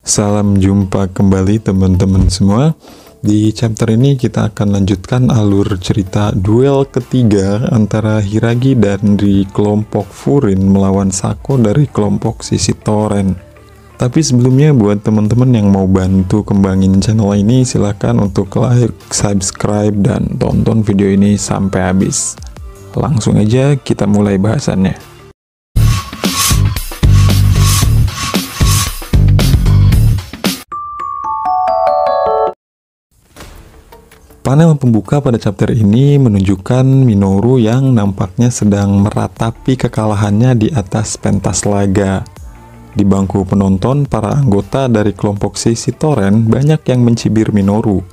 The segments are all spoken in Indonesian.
Salam jumpa kembali teman-teman semua. Di chapter ini kita akan lanjutkan alur cerita duel ketiga antara Hiragi dari kelompok Furin melawan Sako dari kelompok Sisi Toren. Tapi sebelumnya buat teman-teman yang mau bantu kembangin channel ini, silahkan untuk like, subscribe, dan tonton video ini sampai habis. Langsung aja kita mulai bahasannya. Panel pembuka pada chapter ini menunjukkan Minoru yang nampaknya sedang meratapi kekalahannya di atas pentas laga. Di bangku penonton, para anggota dari kelompok Sisi Toren banyak yang mencibir Minoru.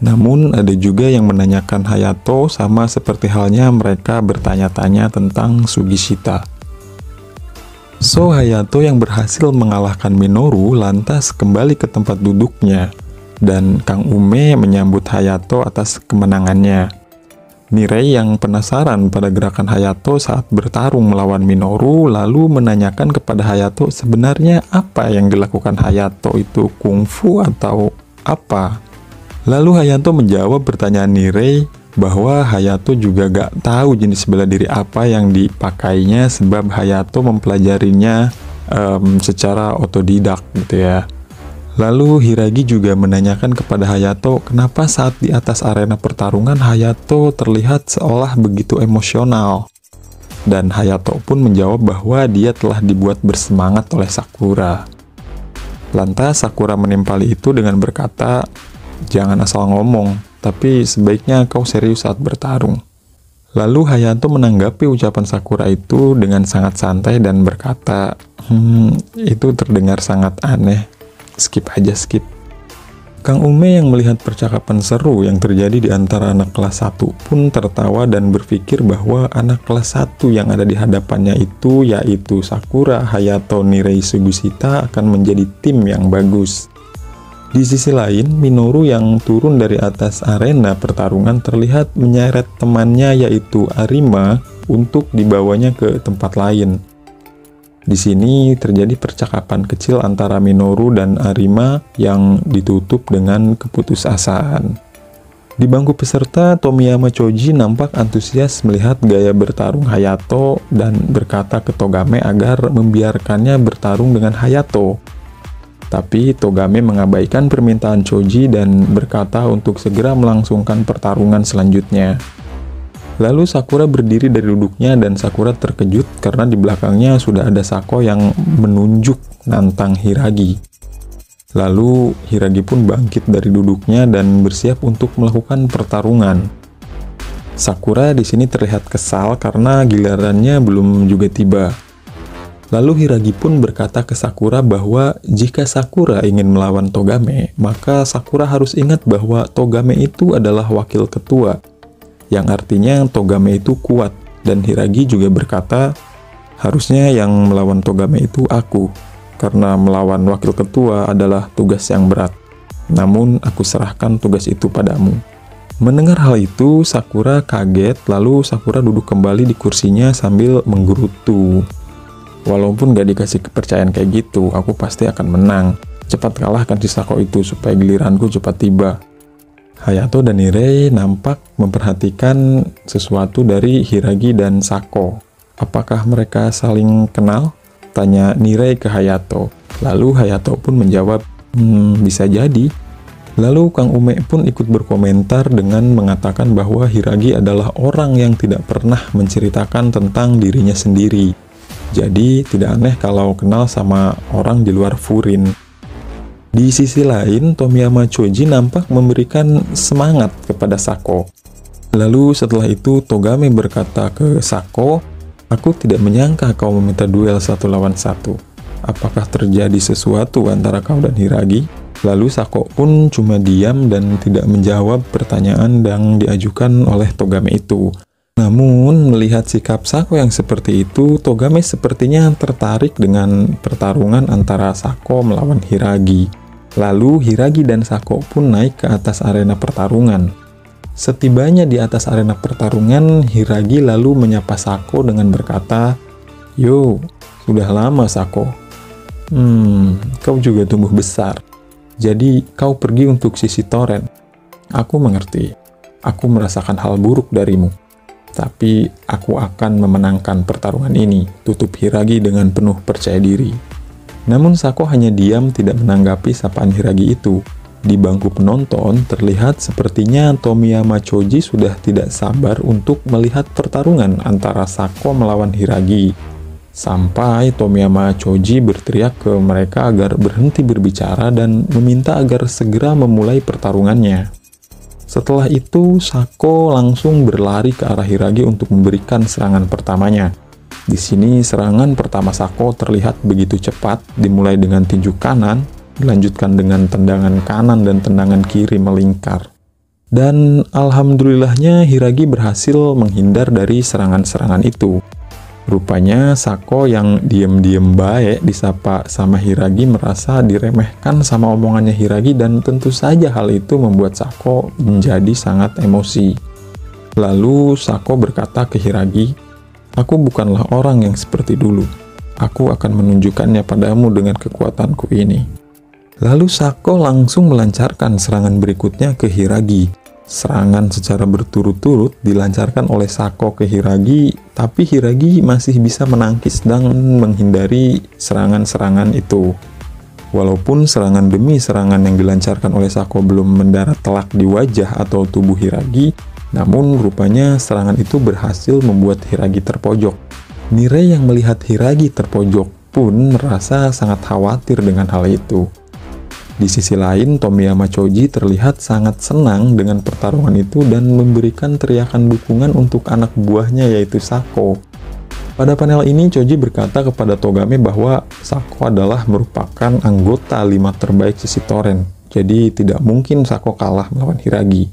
Namun ada juga yang menanyakan Hayato, sama seperti halnya mereka bertanya-tanya tentang Sugishita. So Hayato yang berhasil mengalahkan Minoru lantas kembali ke tempat duduknya. Dan Kang Ume menyambut Hayato atas kemenangannya. Nirei yang penasaran pada gerakan Hayato saat bertarung melawan Minoru lalu menanyakan kepada Hayato sebenarnya apa yang dilakukan Hayato itu kungfu atau apa. Lalu Hayato menjawab pertanyaan Nirei bahwa Hayato juga gak tahu jenis bela diri apa yang dipakainya sebab Hayato mempelajarinya secara otodidak gitu ya. Lalu Hiragi juga menanyakan kepada Hayato kenapa saat di atas arena pertarungan Hayato terlihat seolah begitu emosional. Dan Hayato pun menjawab bahwa dia telah dibuat bersemangat oleh Sakura. Lantas Sakura menimpali itu dengan berkata, "Jangan asal ngomong, tapi sebaiknya kau serius saat bertarung." Lalu Hayato menanggapi ucapan Sakura itu dengan sangat santai dan berkata, itu terdengar sangat aneh. Skip aja, skip. Kang Ume yang melihat percakapan seru yang terjadi di antara anak kelas 1 pun tertawa dan berpikir bahwa anak kelas 1 yang ada di hadapannya itu yaitu Sakura, Hayato, Nirei, Sugishita akan menjadi tim yang bagus. Di sisi lain, Minoru yang turun dari atas arena pertarungan terlihat menyeret temannya yaitu Arima untuk dibawanya ke tempat lain. Di sini terjadi percakapan kecil antara Minoru dan Arima yang ditutup dengan keputusasaan. Di bangku peserta, Tomiyama Choji nampak antusias melihat gaya bertarung Hayato dan berkata ke Togame agar membiarkannya bertarung dengan Hayato. Tapi Togame mengabaikan permintaan Choji dan berkata untuk segera melangsungkan pertarungan selanjutnya. Lalu Sakura berdiri dari duduknya dan Sakura terkejut karena di belakangnya sudah ada Sako yang menunjuk nantang Hiragi. Lalu Hiragi pun bangkit dari duduknya dan bersiap untuk melakukan pertarungan. Sakura di sini terlihat kesal karena gilirannya belum juga tiba. Lalu Hiragi pun berkata ke Sakura bahwa jika Sakura ingin melawan Togame, maka Sakura harus ingat bahwa Togame itu adalah wakil ketua. Yang artinya Togame itu kuat, dan Hiragi juga berkata, harusnya yang melawan Togame itu aku, karena melawan wakil ketua adalah tugas yang berat. Namun aku serahkan tugas itu padamu. Mendengar hal itu, Sakura kaget, lalu Sakura duduk kembali di kursinya sambil menggerutu. Walaupun gak dikasih kepercayaan kayak gitu, aku pasti akan menang. Cepat kalahkan si Sako itu supaya giliranku cepat tiba. Hayato dan Nirei nampak memperhatikan sesuatu dari Hiragi dan Sako. Apakah mereka saling kenal? Tanya Nirei ke Hayato. Lalu Hayato pun menjawab, bisa jadi. Lalu Kang Ume pun ikut berkomentar dengan mengatakan bahwa Hiragi adalah orang yang tidak pernah menceritakan tentang dirinya sendiri. Jadi tidak aneh kalau kenal sama orang di luar Furin. Di sisi lain, Tomiyama Choji nampak memberikan semangat kepada Sako. Lalu setelah itu Togame berkata ke Sako, aku tidak menyangka kau meminta duel 1 lawan 1. Apakah terjadi sesuatu antara kau dan Hiragi? Lalu Sako pun cuma diam dan tidak menjawab pertanyaan yang diajukan oleh Togame itu. Namun melihat sikap Sako yang seperti itu, Togame sepertinya tertarik dengan pertarungan antara Sako melawan Hiragi. Lalu Hiragi dan Sako pun naik ke atas arena pertarungan. Setibanya di atas arena pertarungan, Hiragi lalu menyapa Sako dengan berkata, "Yo, sudah lama Sako." Kau juga tumbuh besar. Jadi kau pergi untuk sisi toren. Aku mengerti. Aku merasakan hal buruk darimu. Tapi aku akan memenangkan pertarungan ini, tutup Hiragi dengan penuh percaya diri. Namun Sako hanya diam tidak menanggapi sapaan Hiragi itu. Di bangku penonton, terlihat sepertinya Tomiyama Choji sudah tidak sabar untuk melihat pertarungan antara Sako melawan Hiragi. Sampai Tomiyama Choji berteriak ke mereka agar berhenti berbicara dan meminta agar segera memulai pertarungannya. Setelah itu, Sako langsung berlari ke arah Hiragi untuk memberikan serangan pertamanya. Di sini, serangan pertama Sako terlihat begitu cepat, dimulai dengan tinju kanan, dilanjutkan dengan tendangan kanan dan tendangan kiri melingkar. Dan alhamdulillahnya Hiragi berhasil menghindar dari serangan-serangan itu. Rupanya Sako yang diem-diem baik disapa sama Hiragi merasa diremehkan sama omongannya Hiragi, dan tentu saja hal itu membuat Sako menjadi sangat emosi. Lalu Sako berkata ke Hiragi, "Aku bukanlah orang yang seperti dulu. Aku akan menunjukkannya padamu dengan kekuatanku ini." Lalu Sako langsung melancarkan serangan berikutnya ke Hiragi. Serangan secara berturut-turut dilancarkan oleh Sako ke Hiragi, tapi Hiragi masih bisa menangkis dan menghindari serangan-serangan itu. Walaupun serangan demi serangan yang dilancarkan oleh Sako belum mendarat telak di wajah atau tubuh Hiragi, namun rupanya serangan itu berhasil membuat Hiragi terpojok. Mirai yang melihat Hiragi terpojok pun merasa sangat khawatir dengan hal itu. Di sisi lain, Tomiyama Choji terlihat sangat senang dengan pertarungan itu dan memberikan teriakan dukungan untuk anak buahnya yaitu Sako. Pada panel ini, Choji berkata kepada Togame bahwa Sako adalah merupakan anggota 5 terbaik sisi toren, jadi tidak mungkin Sako kalah melawan Hiragi.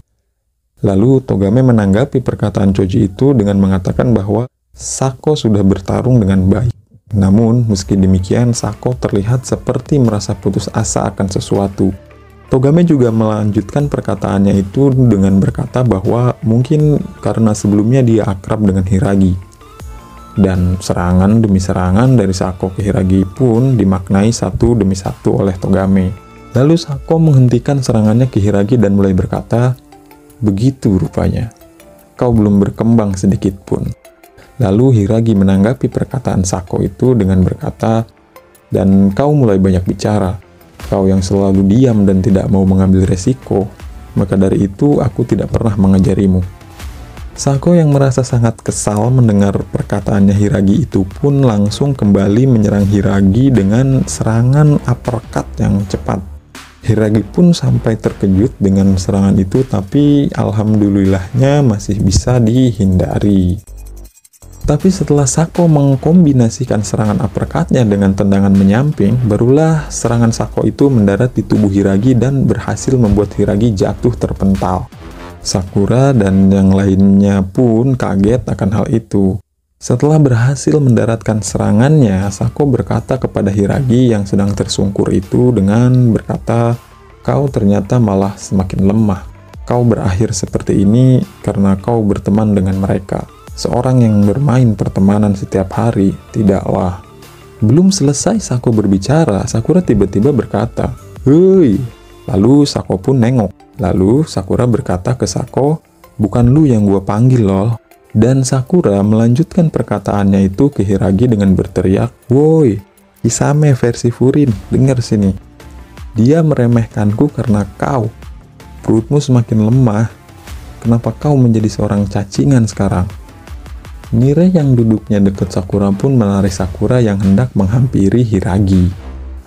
Lalu Togame menanggapi perkataan Choji itu dengan mengatakan bahwa Sako sudah bertarung dengan baik. Namun, meski demikian, Sako terlihat seperti merasa putus asa akan sesuatu. Togame juga melanjutkan perkataannya itu dengan berkata bahwa mungkin karena sebelumnya dia akrab dengan Hiragi. Dan serangan demi serangan dari Sako ke Hiragi pun dimaknai satu demi satu oleh Togame. Lalu Sako menghentikan serangannya ke Hiragi dan mulai berkata, "Begitu rupanya. Kau belum berkembang sedikit pun." Lalu Hiragi menanggapi perkataan Sako itu dengan berkata, "Dan kau mulai banyak bicara. Kau yang selalu diam dan tidak mau mengambil resiko. Maka dari itu aku tidak pernah mengajarimu." Sako yang merasa sangat kesal mendengar perkataannya Hiragi itu pun langsung kembali menyerang Hiragi dengan serangan uppercut yang cepat. Hiragi pun sampai terkejut dengan serangan itu, tapi alhamdulillahnya masih bisa dihindari. Tapi setelah Sako mengkombinasikan serangan uppercut-nya dengan tendangan menyamping, barulah serangan Sako itu mendarat di tubuh Hiragi dan berhasil membuat Hiragi jatuh terpental. Sakura dan yang lainnya pun kaget akan hal itu. Setelah berhasil mendaratkan serangannya, Sako berkata kepada Hiragi yang sedang tersungkur itu dengan berkata, "Kau ternyata malah semakin lemah. Kau berakhir seperti ini karena kau berteman dengan mereka. Seorang yang bermain pertemanan setiap hari, tidaklah." Belum selesai Sako berbicara, Sakura tiba-tiba berkata, "Hei!" Lalu Sako pun nengok. Lalu Sakura berkata ke Sako, "Bukan lu yang gua panggil lol." Dan Sakura melanjutkan perkataannya itu ke Hiragi dengan berteriak, "Woi, Kisame versi Furin, dengar sini. Dia meremehkanku karena kau. Perutmu semakin lemah. Kenapa kau menjadi seorang cacingan sekarang?" Mirai yang duduknya dekat Sakura pun menarik Sakura yang hendak menghampiri Hiragi.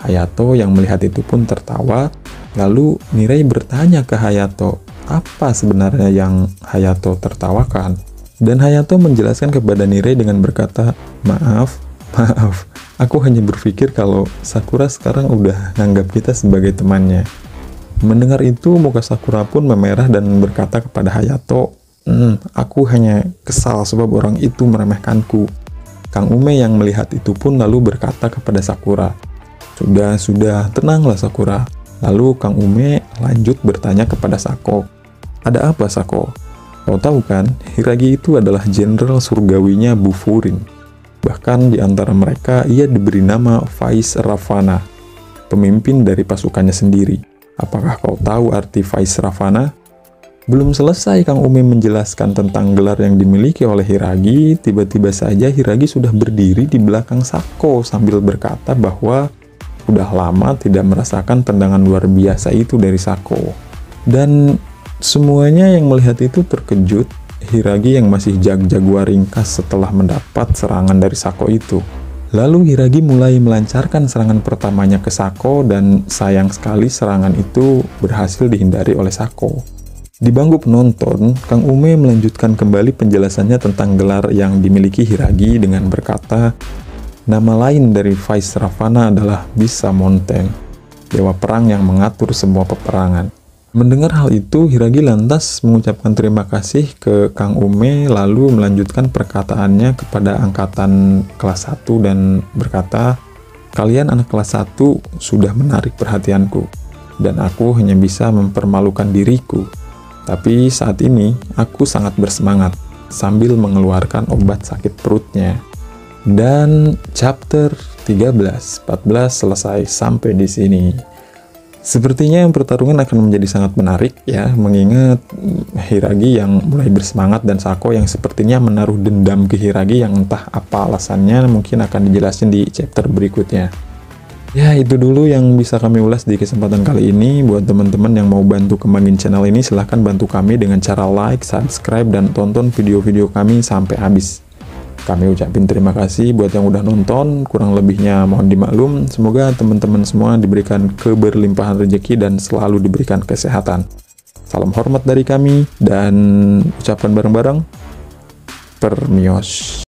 Hayato yang melihat itu pun tertawa. Lalu Mirai bertanya ke Hayato, apa sebenarnya yang Hayato tertawakan? Dan Hayato menjelaskan kepada Mirai dengan berkata, maaf, aku hanya berpikir kalau Sakura sekarang udah nganggap kita sebagai temannya." Mendengar itu, muka Sakura pun memerah dan berkata kepada Hayato, "Aku hanya kesal sebab orang itu meremehkanku." Kang Ume yang melihat itu pun lalu berkata kepada Sakura, Sudah, tenanglah Sakura." Lalu Kang Ume lanjut bertanya kepada Sako, "Ada apa Sako? Kau tahu kan, Hiragi itu adalah jenderal surgawinya Bu Furin. Bahkan di antara mereka ia diberi nama Vaisravana, pemimpin dari pasukannya sendiri. Apakah kau tahu arti Vaisravana? Belum selesai Kang Ume menjelaskan tentang gelar yang dimiliki oleh Hiragi, tiba-tiba saja Hiragi sudah berdiri di belakang Sako sambil berkata bahwa udah lama tidak merasakan tendangan luar biasa itu dari Sako. Dan semuanya yang melihat itu terkejut. Hiragi yang masih jago ringkas setelah mendapat serangan dari Sako itu. Lalu Hiragi mulai melancarkan serangan pertamanya ke Sako dan sayang sekali serangan itu berhasil dihindari oleh Sako. Di bangku penonton, Kang Ume melanjutkan kembali penjelasannya tentang gelar yang dimiliki Hiragi dengan berkata, nama lain dari Vaisravana adalah Bisa Mountain, dewa perang yang mengatur semua peperangan. Mendengar hal itu, Hiragi lantas mengucapkan terima kasih ke Kang Ume lalu melanjutkan perkataannya kepada angkatan kelas 1 dan berkata, kalian anak kelas 1 sudah menarik perhatianku, dan aku hanya bisa mempermalukan diriku. Tapi saat ini, aku sangat bersemangat sambil mengeluarkan obat sakit perutnya. Dan chapter 13, 14 selesai sampai di sini. Sepertinya pertarungan akan menjadi sangat menarik ya, mengingat Hiragi yang mulai bersemangat dan Sako yang sepertinya menaruh dendam ke Hiragi yang entah apa alasannya, mungkin akan dijelasin di chapter berikutnya. Ya, itu dulu yang bisa kami ulas di kesempatan kali ini. Buat teman-teman yang mau bantu kembangin channel ini, silahkan bantu kami dengan cara like, subscribe, dan tonton video-video kami sampai habis. Kami ucapin terima kasih buat yang udah nonton, kurang lebihnya mohon dimaklum. Semoga teman-teman semua diberikan keberlimpahan rezeki dan selalu diberikan kesehatan. Salam hormat dari kami, dan ucapan bareng-bareng, permios.